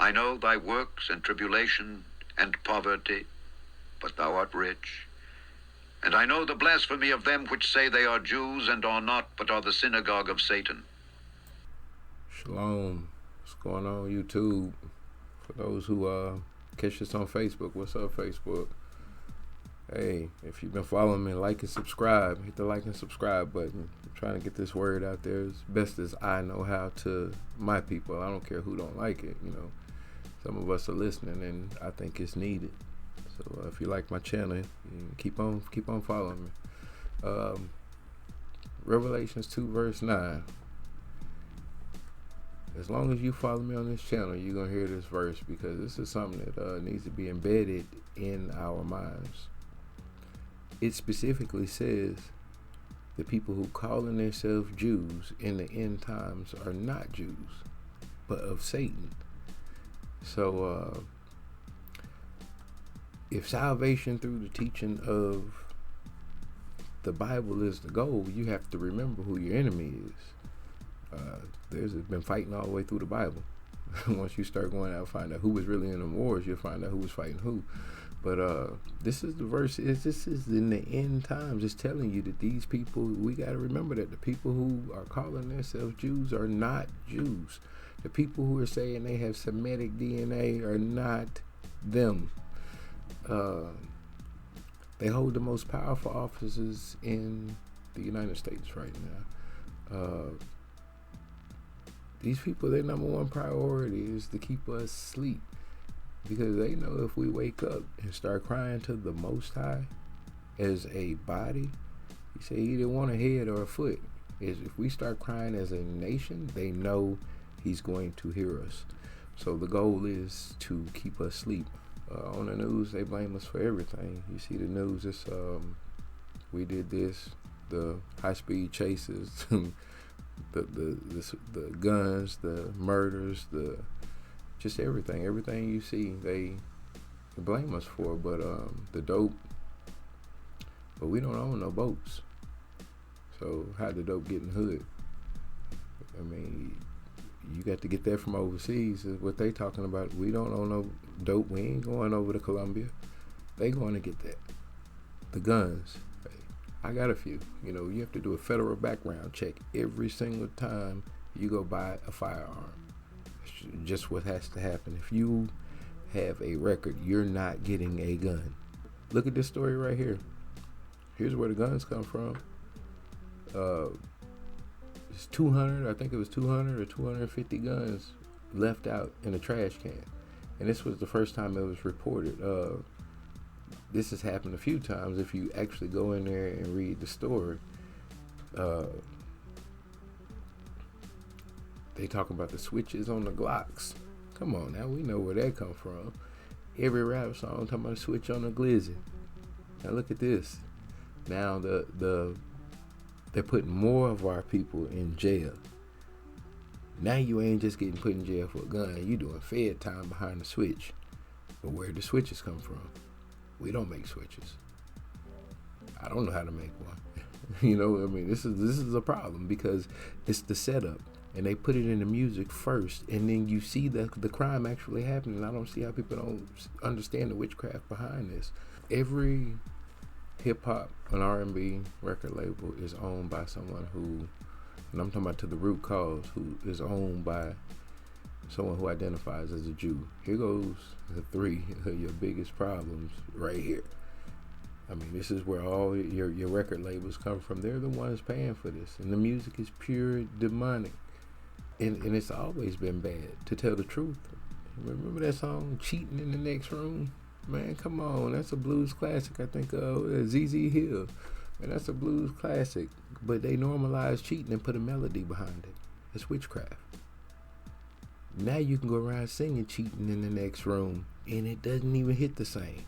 I know thy works and tribulation and poverty, but thou art rich. And I know the blasphemy of them which say they are Jews and are not, but are the synagogue of Satan. Shalom. What's going on, YouTube? For those who catch us on Facebook, what's up, Facebook? Hey, if you've been following me, like and subscribe. Hit the like and subscribe button. I'm trying to get this word out there as best as I know how to my people. I don't care who don't like it, you know. Some of us are listening, and I think it's needed. So if you like my channel, keep on following me. Revelations 2 verse 9. As long as you follow me on this channel, you're going to hear this verse, because this is something that needs to be embedded in our minds. It specifically says the people who calling themselves Jews in the end times are not Jews, but of Satan. So if salvation through the teaching of the Bible is the goal, you have to remember who your enemy is. There's been fighting all the way through the Bible. Once you start going out and find out who was really in the wars, you'll find out who was fighting who. But this is the verse. This is in the end times. It's telling you that these people, we got to remember that the people who are calling themselves Jews are not Jews. The people who are saying they have Semitic DNA are not them. They hold the most powerful offices in the United States right now. These people, their number one priority is to keep us asleep, because they know if we wake up and start crying to the Most High as a body, he said he didn't want a head or a foot. If we start crying as a nation, they know he's going to hear us. So the goal is to keep us asleep. On the news, they blame us for everything. You see the news, it's we did this, the high-speed chases, the guns, the murders, just everything you see, they blame us for. But the dope, but we don't own no boats, so how the dope get in the hood? I mean, you got to get that from overseas, is what they talking about. We don't own no dope. We ain't going over to Colombia. They going to get that. The guns, I got a few. You know, you have to do a federal background check every single time you go buy a firearm. It's just what has to happen. If you have a record, you're not getting a gun. Look at this story right here. Here's where the guns come from. It's 200, I think it was 200 or 250 guns left out in a trash can. And this was the first time it was reported. This has happened a few times. If you actually go in there and read the story, they talk about the switches on the Glocks. Come on now, we know where that come from. Every rap song talking about a switch on the Glizzy. Now look at this. Now they're putting more of our people in jail. Now you ain't just getting put in jail for a gun. You doing fed time behind the switch. But where do switches come from? We don't make switches. I don't know how to make one. You know, I mean, this is a problem, because it's the setup, and they put it in the music first, and then you see the crime actually happening. I don't see how people don't understand the witchcraft behind this. Every hip-hop and R&B record label is owned by someone who, and I'm talking about to the root cause, who is owned by someone who identifies as a Jew. Here goes the 3 of your biggest problems right here. I mean, this is where all your record labels come from. They're the ones paying for this, and the music is pure demonic, and it's always been bad, to tell the truth. Remember that song, Cheating in the Next Room? Man, come on, that's a blues classic. I think ZZ Hill, man, that's a blues classic. But they normalized cheating and put a melody behind it. It's witchcraft. Now you can go around singing Cheating in the Next Room, and it doesn't even hit the same,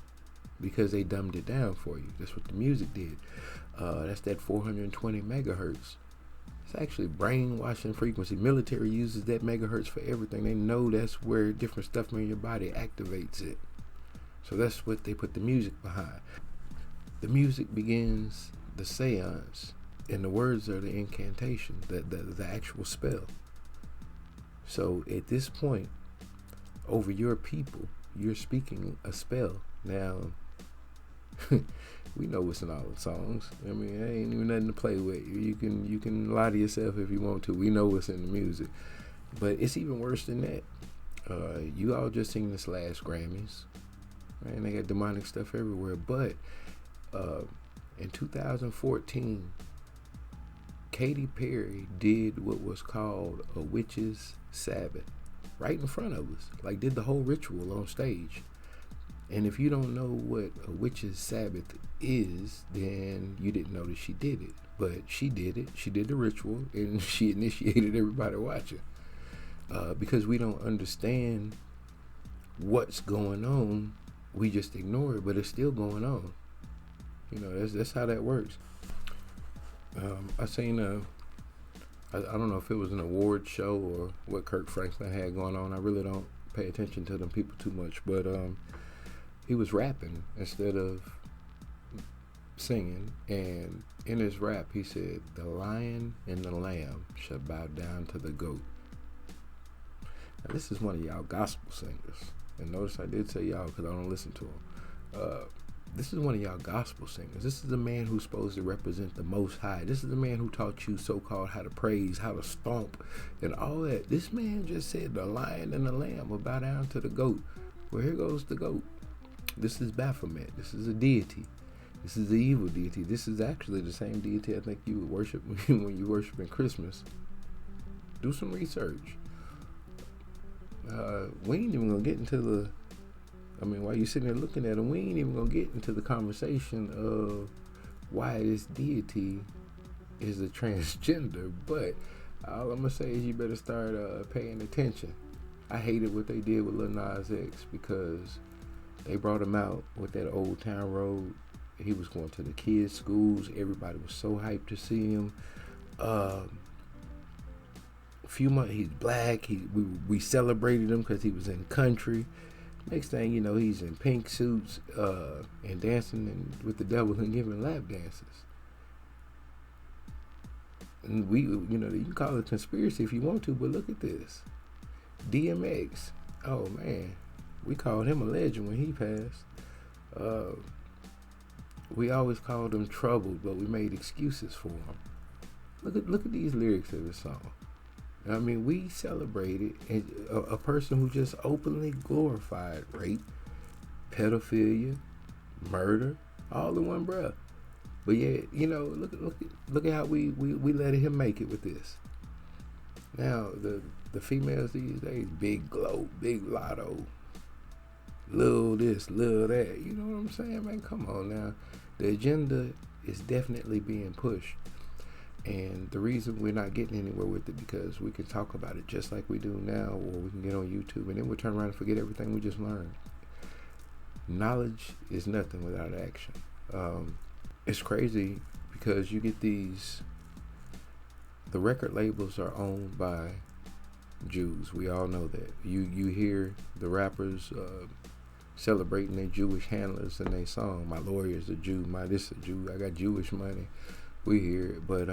because they dumbed it down for you. That's what the music did. That's that 420 megahertz. It's actually brainwashing frequency. Military uses that megahertz for everything. They know that's where different stuff in your body activates it. So that's what they put the music behind. The music begins the seance, and the words are the incantation, the actual spell. So at this point, over your people. You're speaking a spell. Now, we know what's in all the songs. I mean, there ain't even nothing to play with. You can lie to yourself if you want to. We know what's in the music. But it's even worse than that. You all just seen this last Grammys. Right? And they got demonic stuff everywhere. But in 2014, Katy Perry did what was called a witch's Sabbath right in front of us. Like, did the whole ritual on stage. And if you don't know what a witch's Sabbath is, then you didn't know that she did it. But she did it. She did the ritual, and she initiated everybody watching. Because we don't understand what's going on, we just ignore it, but it's still going on. You know, that's how that works. I seen I don't know if it was an award show or what Kirk Franklin had going on. I really don't pay attention to them people too much, but he was rapping instead of singing, and in his rap he said, "The lion and the lamb shall bow down to the goat." Now, this is one of y'all gospel singers, and notice I did say y'all because I don't listen to him. This is one of y'all gospel singers. This is the man who's supposed to represent the Most High. This is the man who taught you so-called how to praise, how to stomp, and all that. This man just said the lion and the lamb will bow down to the goat. Well, here goes the goat. This is Baphomet. This is a deity. This is the evil deity. This is actually the same deity I think you would worship when you worship in Christmas. Do some research. We ain't even gonna get into the, while you're sitting there looking at him, we ain't even gonna get into the conversation of why this deity is a transgender, but all I'm gonna say is you better start paying attention. I hated what they did with Lil Nas X because they brought him out with that Old Town Road. He was going to the kids' schools. Everybody was so hyped to see him. A few months, he's black. We celebrated him because he was in country. Next thing you know, he's in pink suits and dancing with the devil and giving lap dances. And you can call it conspiracy if you want to, but look at this. DMX, oh man, we called him a legend when he passed. We always called him troubled, but we made excuses for him. Look at these lyrics of the song. We celebrated a person who just openly glorified rape, pedophilia, murder, all in one breath. But yeah, look at how we let him make it with this. Now the females these days, big glow, big lotto, little this, little that. You know what I'm saying, man? Come on now. The agenda is definitely being pushed. And the reason we're not getting anywhere with it because we can talk about it just like we do now, or we can get on YouTube and then we'll turn around and forget everything we just learned. Knowledge is nothing without action. It's crazy because you get the record labels are owned by Jews. We all know that. You hear the rappers celebrating their Jewish handlers in their song. My lawyer's a Jew, my this a Jew, I got Jewish money. We hear it, but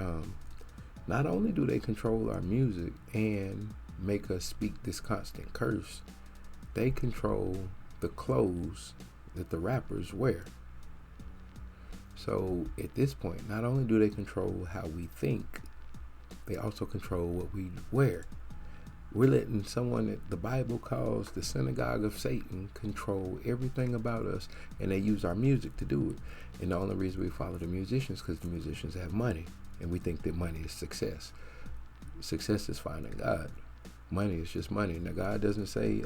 not only do they control our music and make us speak this constant curse, they control the clothes that the rappers wear. So at this point, not only do they control how we think, they also control what we wear. We're letting someone that the Bible calls the synagogue of Satan control everything about us, and they use our music to do it. And the only reason we follow the musicians is because the musicians have money, and we think that money is success. Success is finding God. Money is just money. Now, God doesn't say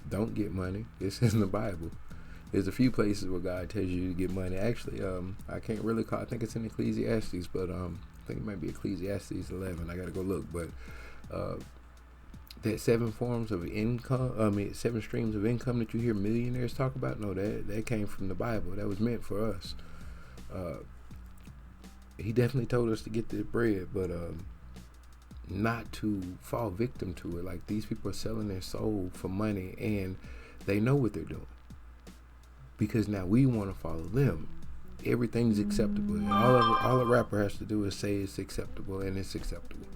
don't get money. It's in the Bible. There's a few places where God tells you to get money. Actually, I can't really call. I think it's in Ecclesiastes, but I think it might be Ecclesiastes 11. I got to go look, but. That 7 forms of income, 7 streams of income that you hear millionaires talk about, no, that came from the Bible. That was meant for us. He definitely told us to get the bread, but not to fall victim to it. Like, these people are selling their soul for money, and they know what they're doing. Because now we want to follow them. Everything's acceptable. And all a rapper has to do is say it's acceptable, and it's acceptable.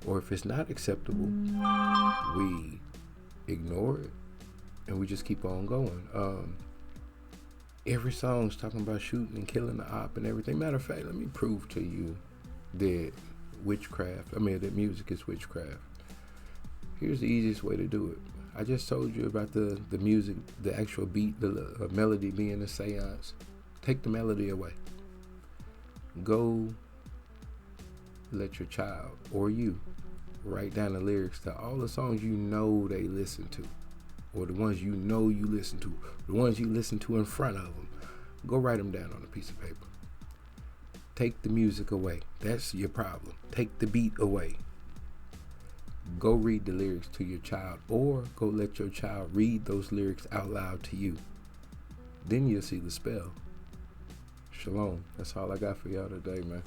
Or if it's not acceptable, we ignore it, and we just keep on going. Every song's talking about shooting and killing the op and everything. Matter of fact, let me prove to you that that music is witchcraft. Here's the easiest way to do it. I just told you about the music, the actual beat, the melody being a seance. Take the melody away. Go let your child or you write down the lyrics to all the songs you know they listen to, or the ones you know you listen to, the ones you listen to in front of them. Go write them down on a piece of paper. Take the music away. That's your problem. Take the beat away. Go read the lyrics to your child, or go let your child read those lyrics out loud to you. Then you'll see the spell. Shalom. That's all I got for y'all today, man.